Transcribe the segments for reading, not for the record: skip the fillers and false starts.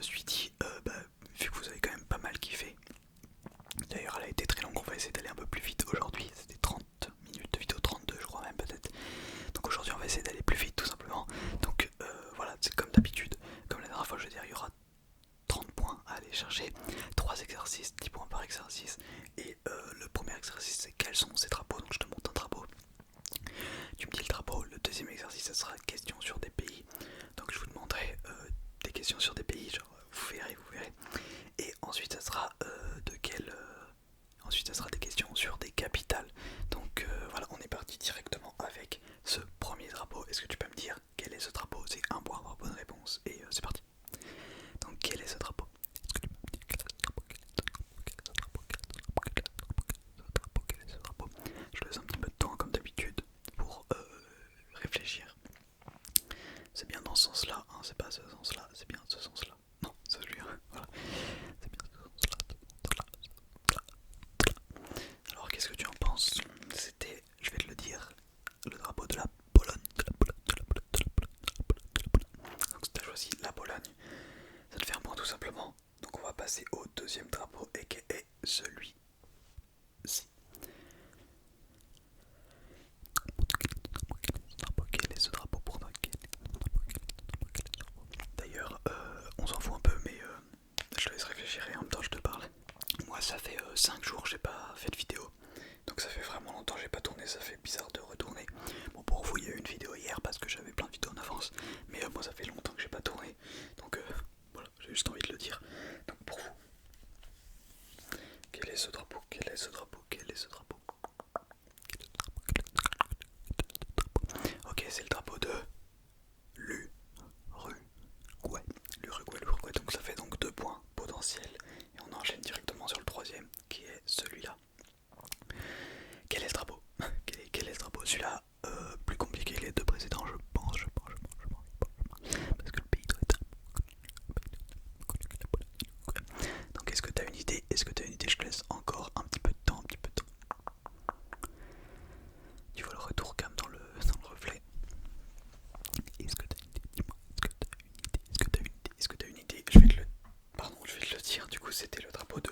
suis dit, vu que vous avez quand même pas mal kiffé, d'ailleurs elle a été très longue, on va essayer d'aller un peu plus vite aujourd'hui, c'était 30 minutes de vidéo, 32 je crois même peut-être. Donc aujourd'hui on va essayer d'aller plus vite tout simplement. Donc voilà, c'est comme d'habitude, comme la dernière fois je veux dire, il y aura 30 points à aller chercher, 3 exercices, 10 points par exercice. Et le premier exercice c'est quels sont ces drapeaux, donc je te montre un drapeau. Tu me dis le drapeau, le deuxième exercice ça sera questions sur des pays. Donc je vous demanderai des questions sur des pays, genre vous verrez, vous verrez. Et ensuite ça sera ensuite ça sera des questions sur des capitales. Donc voilà, on est parti directement avec ce premier drapeau. Est-ce que tu peux me dire quel est ce drapeau? C'est un point par bonne réponse et c'est parti. Donc quel est ce drapeau? Est-ce que tu peux me dire quel est ce drapeau? Quel est ce drapeau? Quel est ce drapeau? Quel est ce drapeau? Quel est ce drapeau? Je laisse un petit peu de temps comme d'habitude pour réfléchir. C'est bien dans ce sens-là, hein, c'est pas ce sens-là, c'est bien ce sens-là. Non, c'est celui-là, voilà. C'est bien ce sens-là, Alors qu'est-ce que tu en penses? C'était, je vais te le dire, le drapeau de la Pologne. Donc si tu as choisi la Pologne, ça te fait un point tout simplement. Donc on va passer au deuxième drapeau et qui est celui-ci. Quel est ce drapeau pour toi? D'ailleurs, on s'en fout un peu, mais je te laisse réfléchir et en même temps je te parle. Moi ça fait 5 jours que j'ai pas fait de vidéo. Donc ça fait vraiment longtemps que j'ai pas tourné, ça fait bizarre de retourner. Bon, pour vous il y a eu une vidéo hier parce que j'avais plein de vidéos en avance. Mais moi ça fait longtemps que j'ai pas tourné. Donc voilà, j'ai juste envie de le dire. Donc pour vous, quel est ce drapeau? Quel est ce drapeau? Quel est ce drapeau? Ok, c'est le drapeau de l'Uruguay. L'Uruguay. Donc ça fait donc 2 points potentiels. Et on enchaîne directement sur le troisième qui est celui-là. Quel est ce drapeau? Quel est ce drapeau? Celui-là, plus compliqué que les deux précédents, je pense. Parce que le pays doit être donc est-ce que tu as une idée? Est-ce que tu as une idée? Je te laisse encore un petit peu de temps, Tu vois le retour cam dans le reflet. Est-ce que tu as une idée? Dis-moi, est-ce que tu as une idée? Est-ce que tu as une idée? Je vais te le dire, du coup c'était le drapeau de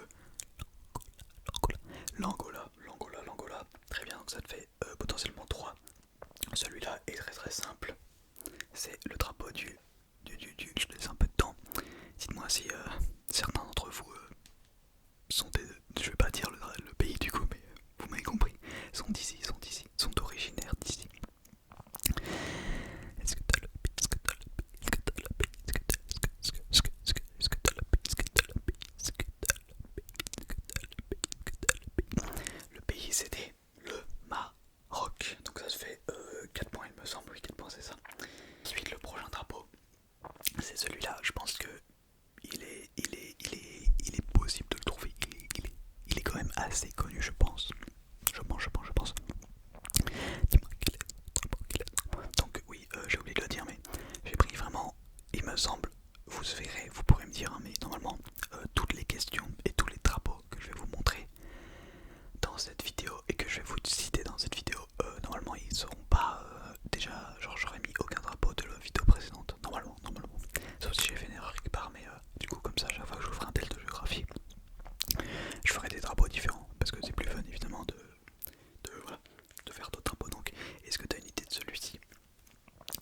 l'Angola. Très bien, donc ça te fait potentiellement 3. Celui-là est très très simple. C'est le drapeau je te laisse un peu de temps. Dites-moi si certains d'entre vous sont des... Je vais pas dire le pays du coup, mais vous m'avez compris. Sont d'ici, sont originaires d'ici. Est-ce que t'as le pays? Est-ce que t'as le pays? Est-ce que t'as le pays? Est-ce que t'as le pays? Est-ce que t'as le pays? Est-ce que t'as le pays? Le pays c'était le Maroc. Donc ça se fait 4 points il me semble. Oui, 4 points c'est ça. Ensuite le prochain drapeau, c'est celui-là. Je pense que il est possible de le trouver. Il est quand même assez connu, je pense. Je pense. Dis-moi quel est le drapeau. Donc oui, j'ai oublié de le dire, mais j'ai pris vraiment, il me semble, vous verrez, vous pourrez me dire, hein, mais normalement, toutes les questions et tous les drapeaux que je vais vous montrer dans cette vidéo et que je vais vous citer dans cette vidéo, normalement ils seront pas déjà, genre j'aurais mis aucun drapeau de la vidéo précédente, normalement. Sauf si j'ai fait une erreur quelque part, mais du coup comme ça, à chaque fois que je vous ferai un tel de géographie, je ferai des drapeaux différents, parce que c'est plus fun évidemment voilà, de faire d'autres drapeaux. Donc est-ce que tu as une idée de celui-ci?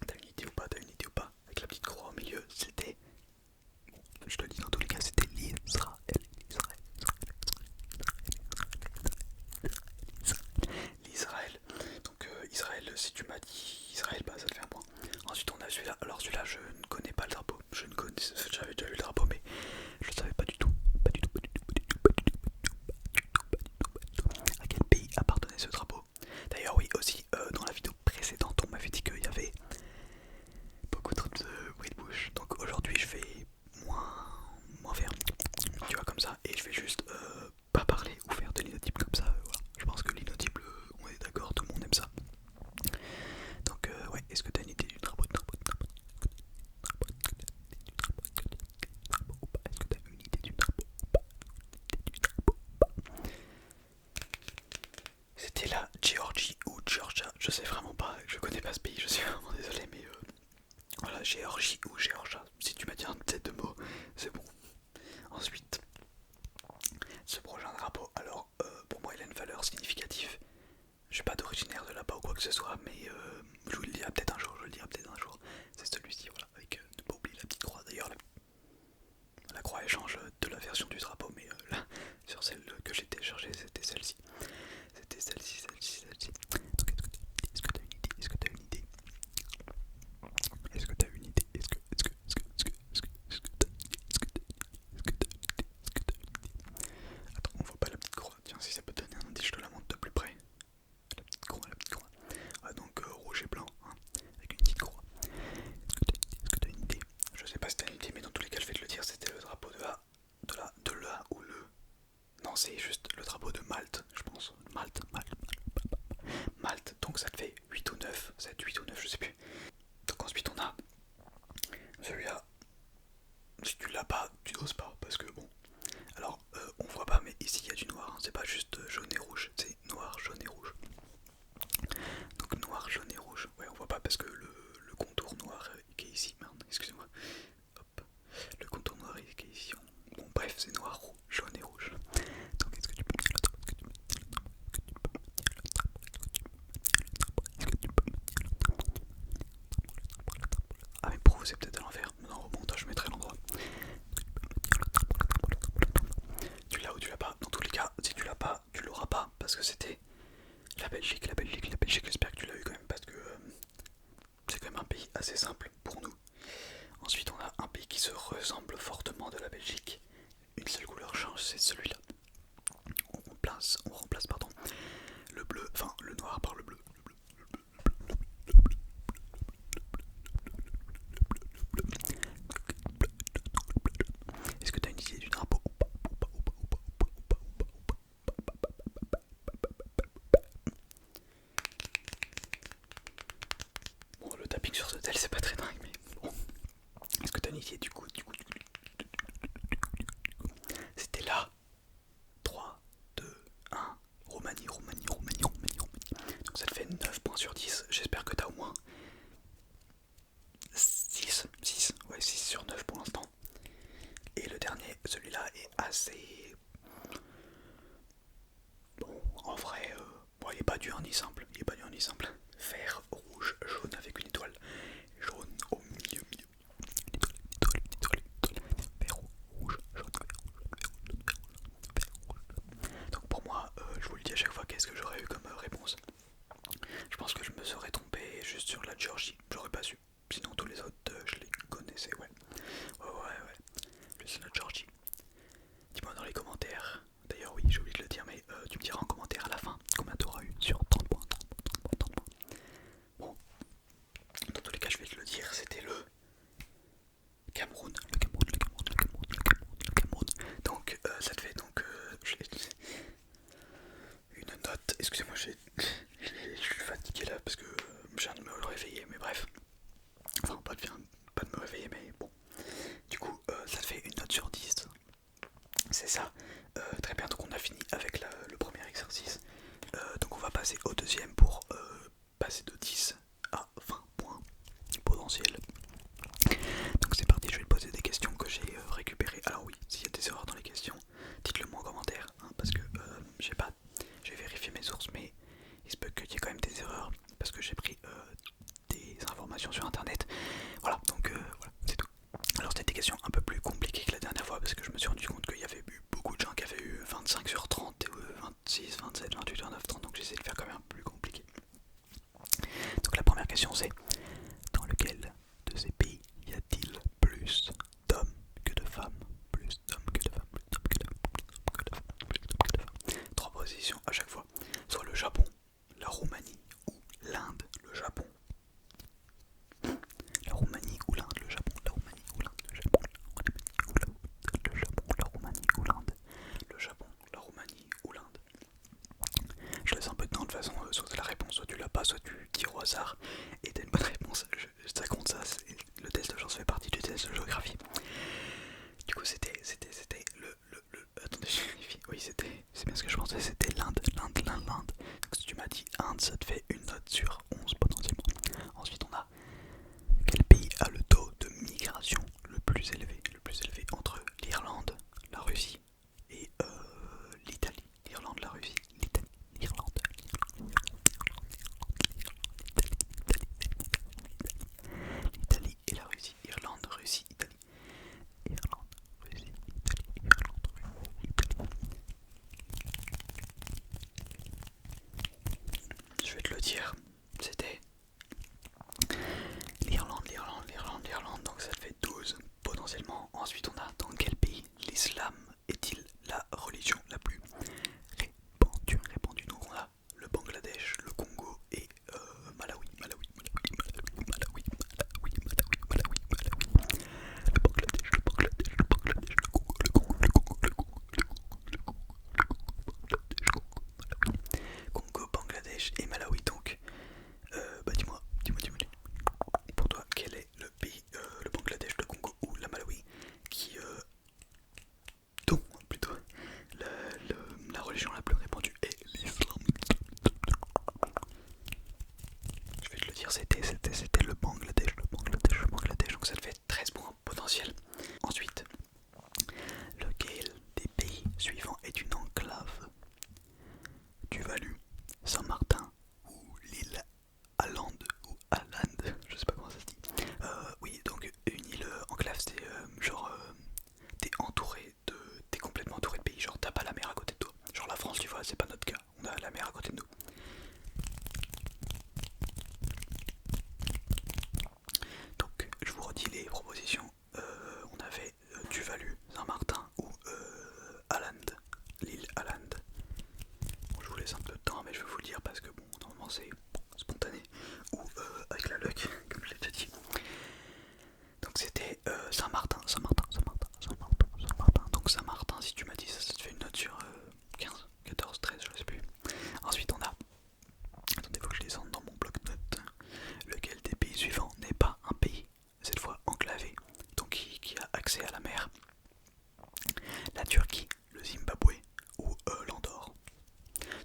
T'as une idée ou pas? Avec la petite croix au milieu, c'était, je te le dis dans tous les cas, c'était l'Israël. Donc Israël, si tu m'as dit Israël, bah ça te fait un point. Ensuite on a celui-là. Alors celui-là je ne connais pas le drapeau. J'avais déjà vu le drapeau mais je ne savais pas du tout. À quel pays appartenait ce drapeau? D'ailleurs oui aussi dans la vidéo précédente on m'avait dit qu'il y avait beaucoup trop de bruit de bouche. Donc aujourd'hui je vais moins faire, tu vois, comme ça, et je vais juste pas parler ou faire de l'inaudible comme ça. Voilà. Je pense que l'inaudible, on est d'accord, tout le monde aime ça. Donc ouais, est-ce que t'as une idée du drapeau? Est-ce que t'as une idée du drapeau? C'était la Géorgie ou Georgia, je sais vraiment pas, je connais pas ce pays, je suis vraiment désolé, mais voilà, Géorgie ou Georgia, si tu m'as dit un de ces deux mots, c'est bon, change de la version du drapeau, mais là, sur celle que j'ai téléchargée, c'était celle-ci. C'était celle-ci. Donc, est-ce que tu as une idée? Est-ce que tu as une idée? Est-ce que tu as une idée? Est-ce que t'as une idée? Attends, on voit pas la petite croix. Tiens, si ça peut te donner un indice, je te la montre de plus près. La petite croix, la petite croix. Ah, donc rouge et blanc, hein, avec une petite croix. Est-ce que t'as une idée? Je sais pas si t'as une idée, mais dans tous les cas, je vais te le dire, c'était le drapeau de la ou le. Non, c'est juste le drapeau de Malte, je pense. Malte, donc ça te fait 8 ou 9, 7, 8 ou 9, je sais plus. Donc ensuite on a celui-là. Si tu l'as pas, tu n'oses pas, parce que bon. Alors, on voit pas, mais ici il y a du noir, hein. C'est pas juste jaune et rouge, c'est noir, jaune et rouge. Donc noir, jaune et rouge. Ouais, on voit pas parce que le contour noir qui est ici, merde, excusez-moi. Hop. Le contour noir qui est ici. Bon, bref, c'est noir, jaune et rouge. Donc, est-ce que tu peux me dire le drapeau? Ah, mais pour vous, c'est peut-être à l'envers. Non, au montage, je mettrai l'endroit. Tu l'as ou tu l'as pas? Dans tous les cas, si tu l'as pas, tu l'auras pas parce que c'était la Belgique. J'espère que tu l'as eu quand même parce que c'est quand même un pays assez simple pour nous. Ensuite, on a un pays qui se ressemble fortement de la Belgique. Une seule couleur change, c'est celui-là. On remplace pardon, le bleu, enfin le noir par le bleu. Est-ce que tu as une idée du drapeau? Bon, le tapping sur ce tel, c'est pas très dingue, mais bon. Est-ce que tu as une idée du coup? C'était là. 3, 2, 1. Roumanie. Donc ça te fait 9 points sur 10. J'espère que tu as au moins 6. Ouais, 6 sur 9 pour l'instant. Et le dernier, celui-là est assez. Bon, en vrai, bon, il n'est pas du un ni simple. Vert, rouge, jaune avec une étoile. Jaune au milieu. Une étoile. Vert, rouge, jaune, vert, rouge. Donc pour moi, je vous le dis à chaque fois, qu'est-ce que j'aurais eu comme réponse? Je pense que je me serais trompé juste sur la Géorgie. J'aurais pas su. Sinon tous les autres, je les connaissais, ouais. C'est la Géorgie. Dis-moi dans les commentaires. D'ailleurs oui, j'ai oublié de le dire, mais tu me diras en commentaire à la fin combien tu auras eu sur 30 points. Bon, dans tous les cas, je vais te le dire, c'était le Cameroun. Donc ça te fait donc une note. Excusez-moi, je suis fatigué là parce que je viens de me réveiller, mais bref. Enfin, pas de me réveiller, mais bon. Du coup, ça te fait une note sur 10. C'est ça. Très bien, donc on a fini avec le premier exercice. Donc on va passer au deuxième pour passer de 10 à 20 points potentiels. Donc c'est parti, je vais te poser des questions que j'ai récupérées. Alors oui, s'il y a des erreurs dans les questions, dites-le moi en commentaire, hein, parce que j'ai vérifié mes sources, mais il se peut qu'il y ait quand même des erreurs, parce que j'ai pris des informations sur internet. Voilà, donc voilà, c'est tout. Alors c'était des questions un peu plus compliquées que la dernière fois, parce que je me suis rendu compte qu'il y avait eu beaucoup de gens qui avaient eu 25 sur 30, 26, 27, 28, 29, 30, donc j'ai essayé de faire quand même un peu plus compliqué. Donc la première question c'est: dans lequel de ces pays y a-t-il plus d'hommes que de femmes? Plus d'hommes que de femmes, plus d'hommes que de femmes, plus d'hommes que de femmes. 3 positions à chaque fois. Soit le Japon, la Roumanie ou l'Inde. Le Japon, la Roumanie ou l'Inde. Le Japon, la Roumanie ou l'Inde. Le Japon, la Roumanie ou l'Inde. Le Japon, la Roumanie ou l'Inde. Je laisse un peu de temps de toute façon, soit c'est la réponse, soit tu l'as pas, soit tu tires au hasard et t'as une bonne réponse. Ça compte, ça, le test de chance fait partie du test de géographie. Du coup c'était attendez, je vérifie. Oui, c'est bien ce que je pensais, c'était l'Inde. Donc si tu m'as dit Inde, ça te fait une note sur 11 potentiellement. Ensuite on a: quel pays a le taux de migration le plus élevé? Le plus élevé entre l'Irlande, la Russie et l'Italie. L'Irlande, la Russie, l'Italie. L'Italie et la Russie. Irlande, Russie, Italie. Irlande, Russie, te le dire, c'était l'Irlande, donc ça te fait 12 potentiellement. Ensuite on a dans quel pays l'islam est-il la religion la plus répandue. Donc on a le Bangladesh, le Congo et Malawi. Le Bangladesh, le Congo, Congo, Bangladesh et Malawi. Donc, bah dis-moi, pour toi, quel est le pays, le Bangladesh, le Congo ou la Malawi, qui, dont plutôt la religion la plus répandue est l'islam. Je vais te le dire, c'était le Bangladesh, donc ça te fait 13 points potentiels. Ensuite, lequel des pays suivants est une enclave? Tuvalu, Saint-Martin ou l'île Åland ou Åland, je sais pas comment ça se dit. Oui, donc une île enclave, c'est genre t'es complètement entouré de pays, genre t'as pas la mer à côté de toi. Genre la France, tu vois, c'est pas notre cas, on a la mer à côté de nous. Donc je vous redis les propositions. On avait Tuvalu, Saint-Martin ou Åland, l'île Åland. Bon, je vous laisse un peu de temps, mais je vais vous le dire parce que bon, normalement c'est spontané ou avec la luck, comme je l'ai déjà dit. Donc c'était Saint-Martin. Donc Saint-Martin, si tu m'as dit ça, ça te fait une note sur 15, 14, 13, je sais plus. Ensuite on a, attendez, faut que je descende dans mon bloc-notes. Lequel des pays suivants n'est pas un pays, cette fois enclavé, donc qui a accès à la mer? La Turquie, le Zimbabwe ou l'Andorre.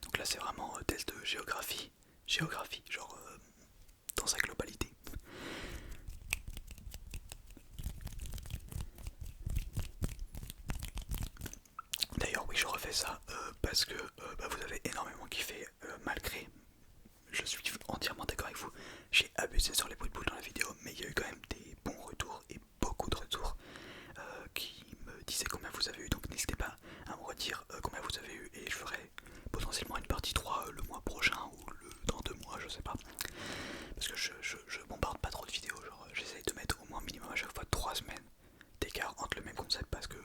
Donc là c'est vraiment test de géographie, genre dans sa globalité. D'ailleurs oui, je refais ça parce que bah, vous avez énormément kiffé malgré, je suis entièrement d'accord avec vous, j'ai abusé sur les bruits de bouche dans la vidéo, mais il y a eu quand même des bons retours et beaucoup de retours qui me disaient combien vous avez eu, donc n'hésitez pas à me redire combien vous avez eu et je ferai potentiellement une partie 3 le mois prochain ou dans 2 mois, je sais pas, parce que je bombarde pas trop de vidéos, genre j'essaye de mettre au moins minimum à chaque fois 3 semaines d'écart entre le même concept, parce que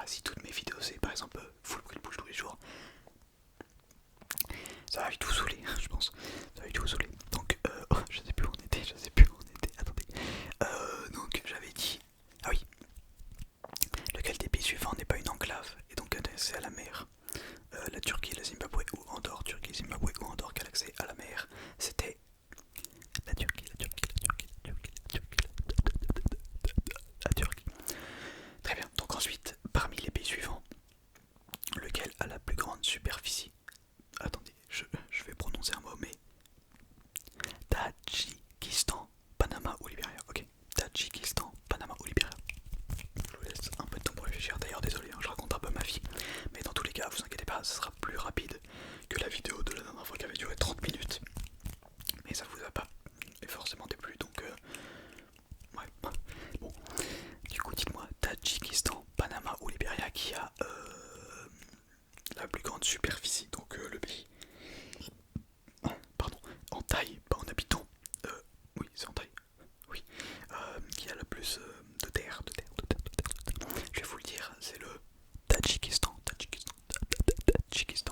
si toutes mes vidéos c'est par exemple full bruit de bouche tous les jours, ça va vite vous saouler, je pense, ça va vite vous saouler. Donc je sais plus où on était, attendez. Donc j'avais dit, ah oui, lequel des pays suivants n'est pas une enclave et donc adressé à la mer? La Turquie, le Zimbabwe ou Andorre? Turquie, Zimbabwe ou Andorre qui a l'accès à la mer? C'était la Turquie. Très bien, donc ensuite, parmi les pays suivants, lequel a la plus grande superficie? Attendez, je vais prononcer un mot, mais Tadjikistan, Panama ou Libéria? Ok, Tadjikistan, Panama ou Libéria? Je vous laisse un peu de temps pour réfléchir. D'ailleurs, désolé, je raconte un peu ma vie, mais dans tous les cas, vous inquiétez pas, ce sera plus rapide que la vidéo de la dernière fois qui avait duré 30 minutes. Mais ça vous a pas forcément déplu, donc ouais. Bon, du coup, dites-moi, Tadjikistan, Panama ou Libéria qui a la plus grande superficie, donc le pays. Pardon, en taille, pas en habitants. Oui, c'est en taille. Oui, qui a le plus de terre. Je vais vous le dire, c'est le Tadjikistan.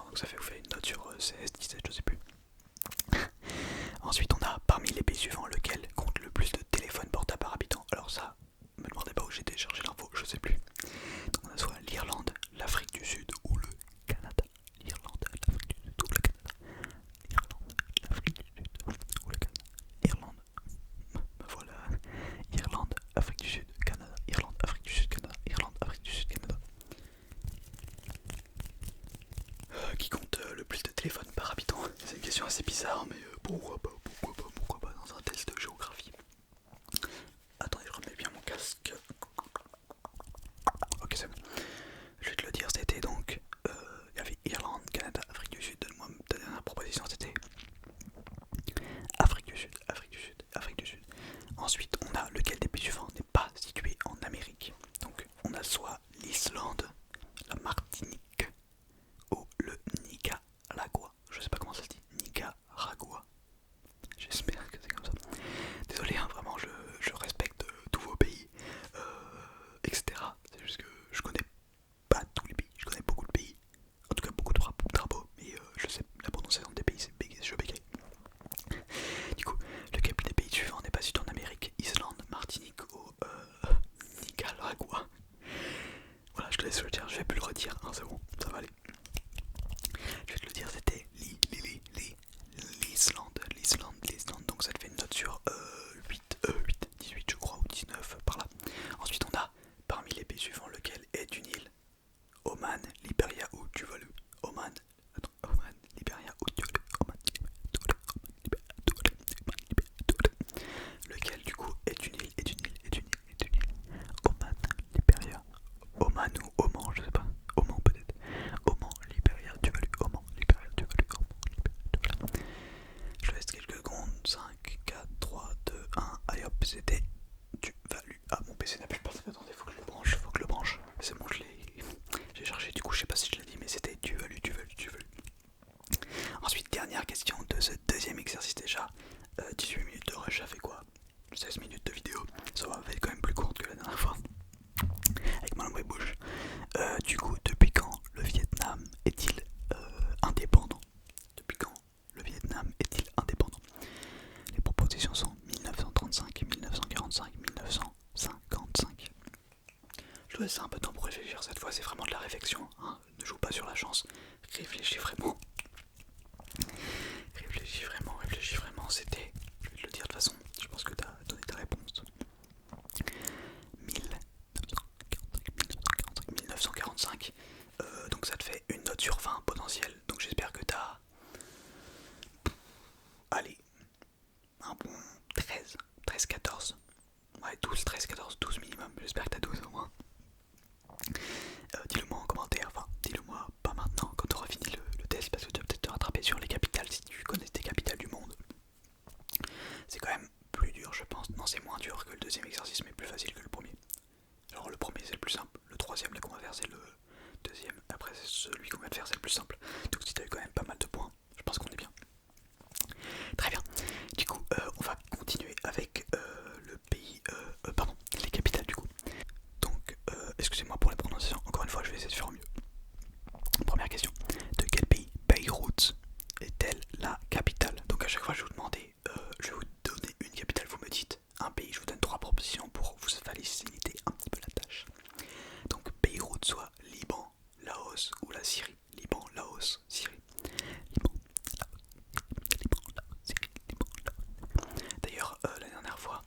Donc ça fait vous fait une note sur 16, 17, je sais plus. Ensuite, on a parmi les pays suivants lequel compte le plus de téléphones portables par habitant. Alors ça, me demandez pas où j'ai téléchargé l'info, je sais plus. Donc on a soit l'Irlande, l'Afrique du Sud ou le Canada. L'Irlande, l'Afrique du Sud ou le Canada. Irlande, l'Afrique du Sud ou le Canada. Irlande, voilà. Irlande, Afrique du Sud, Canada. Irlande, Afrique du Sud, Canada. Irlande, Afrique du Sud, Canada. Qui compte le plus de téléphones par habitant? C'est une question assez bizarre, mais pourquoi pas dans un test de géographie. Attendez, je remets bien mon casque. Ok, c'est bon. Je vais te le dire, c'était donc il y avait Irlande, Canada, Afrique du Sud. Donne-moi ta dernière proposition, c'était Afrique du Sud. Ensuite, on a lequel des pays suivants n'est pas situé en Amérique. Donc, on a soit l'Islande, la Martinique ou le Nicaragua. Je sais pas comment ça se dit. Nicaragua. laisse le dire, je vais plus le redire, hein, c'est bon, ça va aller. Je vais te le dire, c'était l'Islande, donc ça te fait une note sur 8, 18 je crois, ou 19 par là. Ensuite on a, parmi les pays suivants, lequel est une île? Oman, Liberia ou Tuvalu? Oman, Oman, Liberia ou Tuvalu? Oman, Tuvalu. Lequel du coup est une île? Oman, Liberia, Oman ou Oman, je sais pas. Oman peut-être. Oman, Liberia, Tuvalu, Oman, Liberia, Tuvalu, Oman, Liberia, Tuvalu. Je laisse quelques secondes. 5, 4, 3, 2, 1. Allez hop, c'était Tuvalu. Ah, mon PC n'a plus pas. Attendez, faut que je le branche. C'est bon, j'ai chargé. Du coup, je sais pas si je l'ai dit, mais c'était Tuvalu. Ensuite, dernière question de ce deuxième exercice déjà. 18 minutes de rush, ça fait quoi? 16 minutes de vidéo. Ça va être quand même plus courte que la dernière fois. Avec ma langue et bouche. Du coup, depuis quand le Vietnam est-il indépendant? Depuis quand le Vietnam est-il indépendant? Les propositions sont 1935, 1945, 1955. Je dois laisser un peu de temps pour réfléchir cette fois, c'est vraiment de la réflexion, hein. Ne joue pas sur la chance, réfléchis vraiment. Réfléchis vraiment, c'était, je vais te le dire de toute façon, je pense que tu as donné ta réponse. 1945, donc ça te fait une note sur 20 potentielle, donc j'espère que tu as, allez, un bon 13, 14, ouais 12, 13, 14, 12 minimum, j'espère que tu as 12 au moins. Dis-le moi en commentaire, enfin dis-le moi pas maintenant quand tu auras fini le test, parce que tu vas peut-être te rattraper sur les capitales si tu connais tes capitales du monde. C'est quand même plus dur je pense, non c'est moins dur que le deuxième exercice mais plus facile que le premier. Alors le premier c'est le plus simple, le troisième là qu'on va faire c'est le deuxième, après c'est celui qu'on va faire c'est le plus simple. Donc si t'as eu quand même pas mal de points, je pense qu'on est bien. Très bien, du coup on va continuer avec le pays, pardon, les capitales du coup. Donc excusez-moi pour la prononciation, encore une fois je vais essayer de faire au mieux. Première question, de quel pays Beyrouth est-elle la capitale? Donc à chaque fois je vais vous demander, je vais vous donner une capitale, vous me dites un pays, je vous donne 3 propositions pour vous faciliter un petit peu la tâche. Donc Beyrouth, soit Liban, Laos ou la Syrie. Liban, Laos, Syrie. Liban, Laos, Syrie. D'ailleurs, la dernière fois,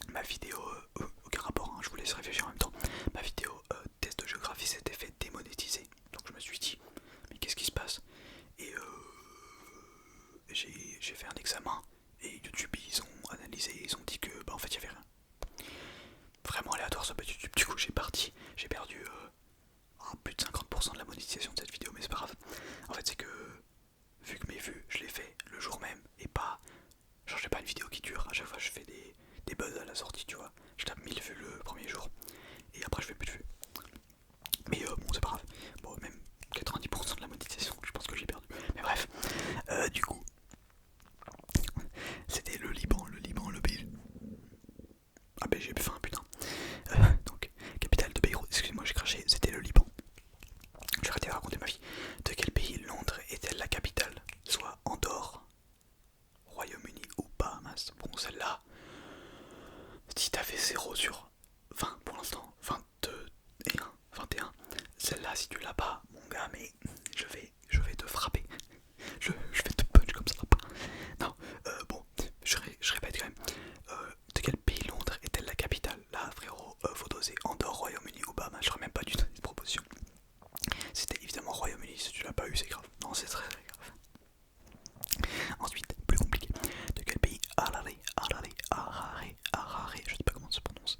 ma vidéo, aucun rapport, hein, je vous laisse réfléchir en même temps. Ma vidéo test de géographie s'était fait démonétiser. Donc je me suis dit, mais qu'est-ce qui se passe? Et j'ai fait un examen et YouTube ils ont analysé, ils ont dit que en fait il y avait rien. Vraiment aléatoire sur YouTube. Du coup j'ai perdu plus de 50% de la monétisation de cette vidéo, mais c'est pas grave. En fait c'est que vu que mes vues je les fais le jour même et pas genre j'ai pas une vidéo qui dure. À chaque fois je fais des buzz à la sortie, tu vois. Je tape 1000 vues le premier jour et après je fais plus de vues. Mais bon c'est pas grave. Bon même 90% de la monétisation je pense que j'ai perdu. Mais bref, du coup c'était le Liban, le pays. Ah ben j'ai faim putain. Donc capitale de Beyrouth, excusez-moi j'ai craché, c'était le Liban. Je vais arrêter de raconter ma vie. De quel pays Londres est-elle la capitale? Soit Andorre, Royaume-Uni ou Bahamas. Bon celle-là, si t'as fait 0 sur 20 pour l'instant, 22 et 1, 21, celle-là si tu l'as pas, mon gars, mais je vais te frapper. Je vais te punch comme ça. Non, bon, je répète quand même. De quel pays Londres est-elle la capitale? Là, frérot, faut doser Andorre, Royaume-Uni ou Bahamas. Je serais même pas dû donner de proposition. C'était évidemment Royaume-Uni. Si tu l'as pas eu, c'est grave. Non, c'est très très grave. Ensuite, plus compliqué. De quel pays Harare, je sais pas comment ça se prononce.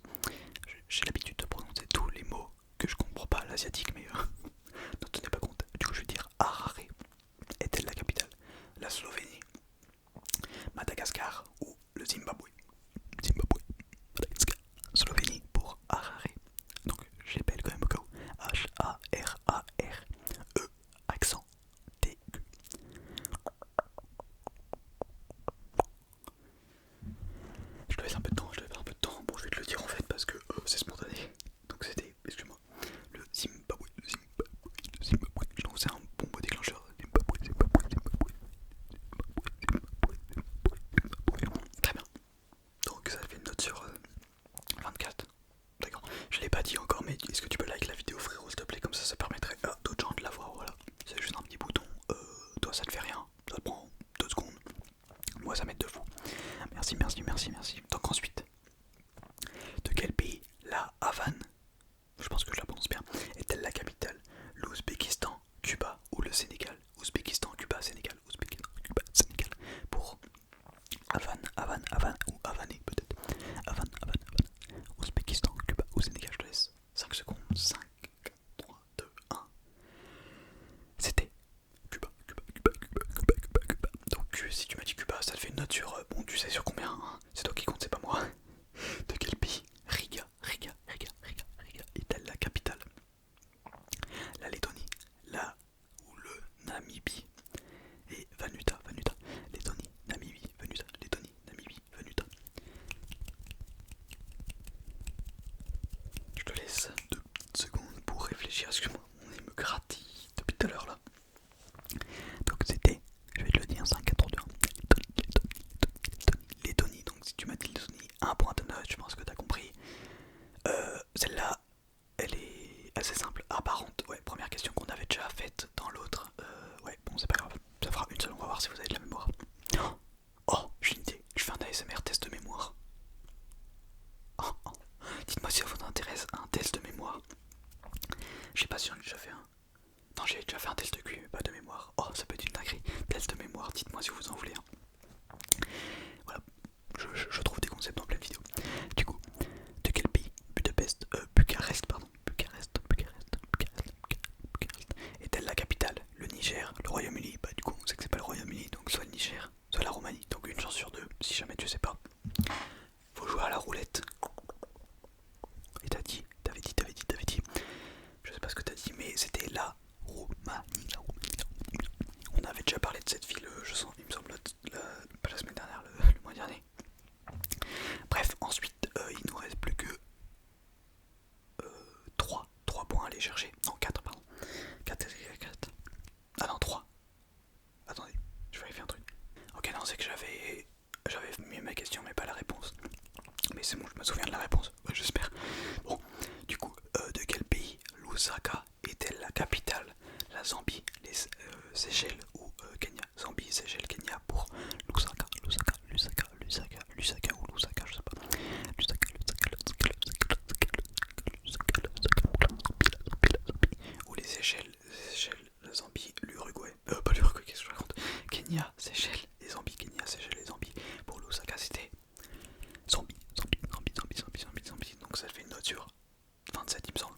J'ai l'habitude de prononcer tous les mots que je comprends pas à l'asiatique, mais ne tenez pas compte. Du coup, je vais dire Harare est-elle la capitale? La Slovénie, Madagascar ou le Zimbabwe? Zimbabwe, Madagascar, Slovénie pour Harare. Donc j'appelle quand même au cas où. H-A-R-A-R-E, accent T-U. Je te laisse un peu de temps, Bon, je vais te le dire en fait parce que c'est spontané. Donc c'était, excuse-moi, le Zimbabwe. Je sais pas si j'en ai déjà fait un. Non, j'ai déjà fait un test de QI, mais pas de mémoire. Oh, ça peut être une dinguerie. Test de mémoire, dites-moi si vous en voulez un. Voilà, je trouve des concepts en pleine vidéo. Du coup, de quel pays Bucarest, pardon. Bucarest est-elle la capitale? Le Niger, le Royaume-Uni. Bah, du coup, on sait que c'est pas le Royaume-Uni, donc soit le Niger, soit la Roumanie. Donc une chance sur deux, si jamais tu sais pas. Faut jouer à la roulette. Et t'avais dit. Je sais pas ce que t'as dit, mais c'était la Roumanie. On avait déjà parlé de cette ville, je sens, il me semble, pas la semaine dernière, le mois dernier. Bref, ensuite, il nous reste plus que 3 points à aller chercher. Non, 4, pardon. 4. Ah non, 3. Attendez, je vais vérifier un truc. Ok, non, c'est que j'avais mis ma question, mais pas la réponse. Mais c'est bon, je me souviens de la réponse, ouais, j'espère. Bon, du coup, de quel pays Lusaka est-elle la capitale? La Zambie, les Seychelles ou Kenya? Zambie, Seychelles, Kenya pour Lusaka, ou Lusaka, je sais pas. Ou les Seychelles, la Zambie, l'Uruguay. Pas l'Uruguay, qu'est-ce que je raconte? Kenya, Seychelles, les Zambie, Kenya, Seychelles, les Zambie. Pour Lusaka, c'était Zambie. Donc ça fait une note sur 27, il me semble.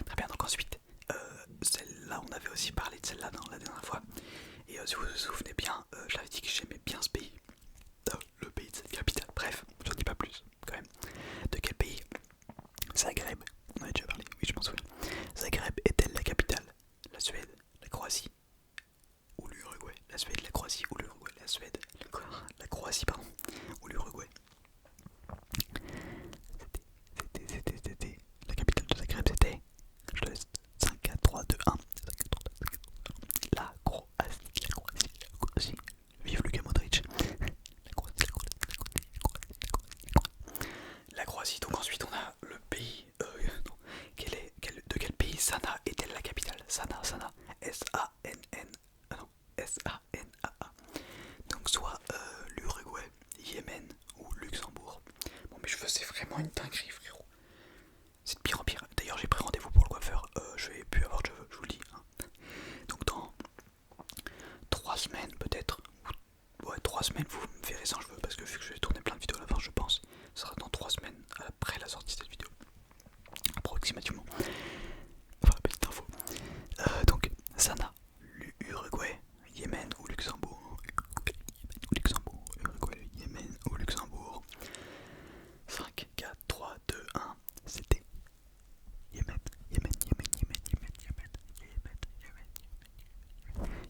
Très bien, donc ensuite, celle-là, on avait aussi parlé de celle-là dans la dernière fois. Et si vous vous souvenez bien, je l'avais dit que j'aimais bien ce pays. Le pays de cette capitale. Bref, je n'en dis pas plus, quand même. De quel pays? Zagreb. On en avait déjà parlé, oui, je m'en souviens. Zagreb est-elle la capitale? La Suède, la Croatie ou l'Uruguay? La Suède, la Croatie ou l'Uruguay? La Suède, la Croatie, pardon, ou l'Uruguay? C'était. La capitale de Zagreb, c'était. Je te laisse. 5, 4, 3, 2, 1. La Croatie. Vive Luka Modric. La Croatie. Donc ensuite on a le pays. Non. De quel pays Sanaa est-elle la capitale? Sanaa. S-A-N-N. Ah non. S-A-N-A-A. Donc soit l'Uruguay, Yémen ou Luxembourg. Bon mais je faisais vraiment une dinguerie, frérot. C'est de pire en pire. D'ailleurs j'ai pris rendez-vous pour le coiffeur. Je vais plus avoir de cheveux, je vous le dis. Hein. Donc dans 3 semaines peut-être. Ouais, 3 semaines vous me verrez sans cheveux. Parce que vu que je vais tourner plein de vidéos à l'avance, je pense. Ce sera dans 3 semaines après la sortie de cette vidéo. Approximativement. Voilà, petite info. Donc Sanaa, Uruguay, Yémen ou Luxembourg. Uruguay, Yémen ou Luxembourg. 5, 4, 3, 2, 1. C'était Yémen.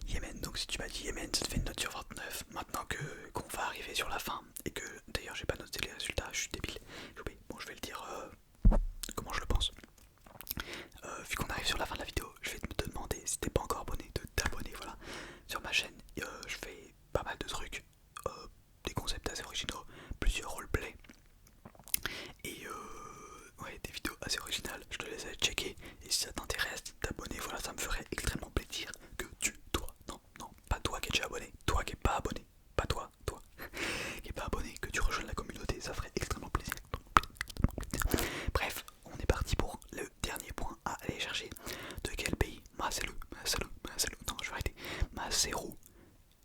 Yémen, donc si tu m'as dit Yémen, ça te fait une note sur 29. Maintenant qu'on va arriver sur la fin, et que d'ailleurs j'ai pas noté les résultats, je suis débile. Bon, je vais le dire comment je le pense. Vu qu'on arrive sur la fin de la vidéo, je vais te demander, si t'es pas encore abonné, de t'abonner. Voilà. Sur ma chaîne, je fais pas mal de trucs, des concepts assez originaux, plusieurs roleplays, et ouais, des vidéos assez originales. Je te laisse aller checker, et si ça t'intéresse, t'abonner, voilà, ça me ferait extrêmement plaisir que non, pas toi qui es déjà abonné, toi qui es pas abonné, pas toi, qui est pas abonné, que tu rejoignes la communauté, ça ferait extrêmement plaisir. Bref, on est parti pour le dernier point à aller chercher. De quel pays Maseru, non je vais arrêter. Maseru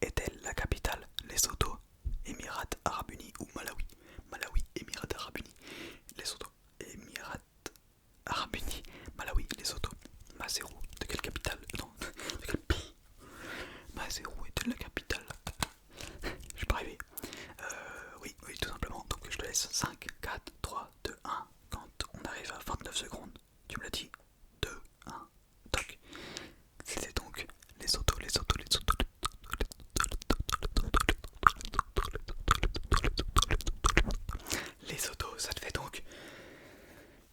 est-elle la capitale? Lesotho, Émirats Arabes Unis ou Malawi? Malawi, Émirats Arabes Unis. Lesotho, Émirats Arabes Unis, Malawi, Lesotho. Maseru, de quelle capitale? Non, de quel pays Maseru est-elle la capitale? Je suis pas arrivé. Oui, tout simplement. Donc je te laisse 5, 4, 3, 2, 1. Quand on arrive à 29 secondes, tu me l'as dit. 2, 1, toc. C'était donc les autos. Les autos, ça te fait donc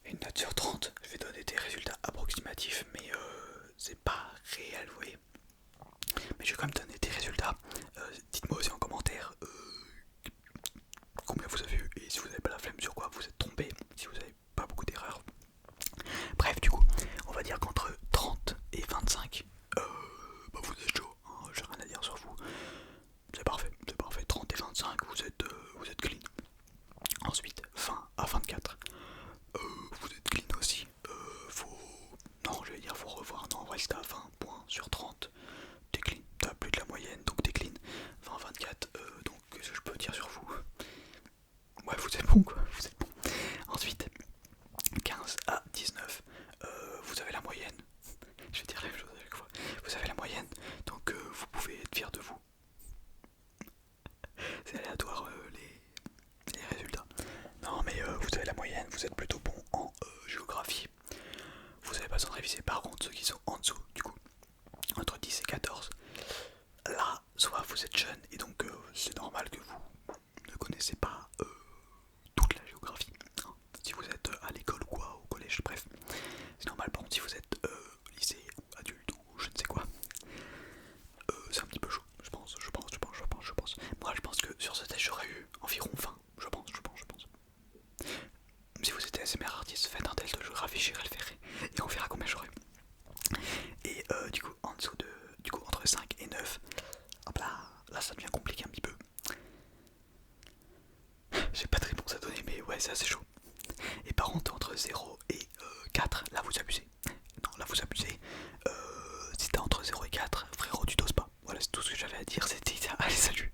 une note sur 30. Je vais donner des résultats approximatifs, mais c'est pas réel, vous voyez. Mais je vais quand même donner des résultats. Dites-moi aussi en commentaire combien vous avez eu et si vous n'avez pas la flemme sur quoi vous êtes trompé, si vous n'avez pas beaucoup d'erreurs. Bref, du coup, on va dire qu'entre 30 et 25, bah vous êtes chaud, hein, j'ai rien à dire sur vous. C'est parfait. 30 et 25, vous êtes clean. Ensuite, 20 à 24, vous êtes clean aussi. Faut besoin de réviser. Par contre, ceux qui sont en dessous, du coup, entre 10 et 14, là, soit vous êtes jeune et donc c'est normal que vous ne connaissez pas toute la géographie. Hein. Si vous êtes à l'école ou quoi, au collège, bref, c'est normal. Par contre, si vous êtes lycée ou adulte ou je ne sais quoi, c'est un petit peu chaud, je pense. Moi, je pense que sur ce test, j'aurais eu environ 20, je pense. Si vous êtes SMR artiste, faites un test de géographie, j'irai le faire et on verra combien j'aurai. Et du coup, en dessous de, du coup, entre 5 et 9, hop là ça devient compliqué un petit peu. J'ai pas de réponse à donner, mais ouais, c'est assez chaud. Et par contre, entre 0 et 4, là vous abusez. Non, là vous abusez. Si t'es entre 0 et 4, frérot, tu doses pas. Voilà, c'est tout ce que j'avais à dire. C'était ça. Allez, salut.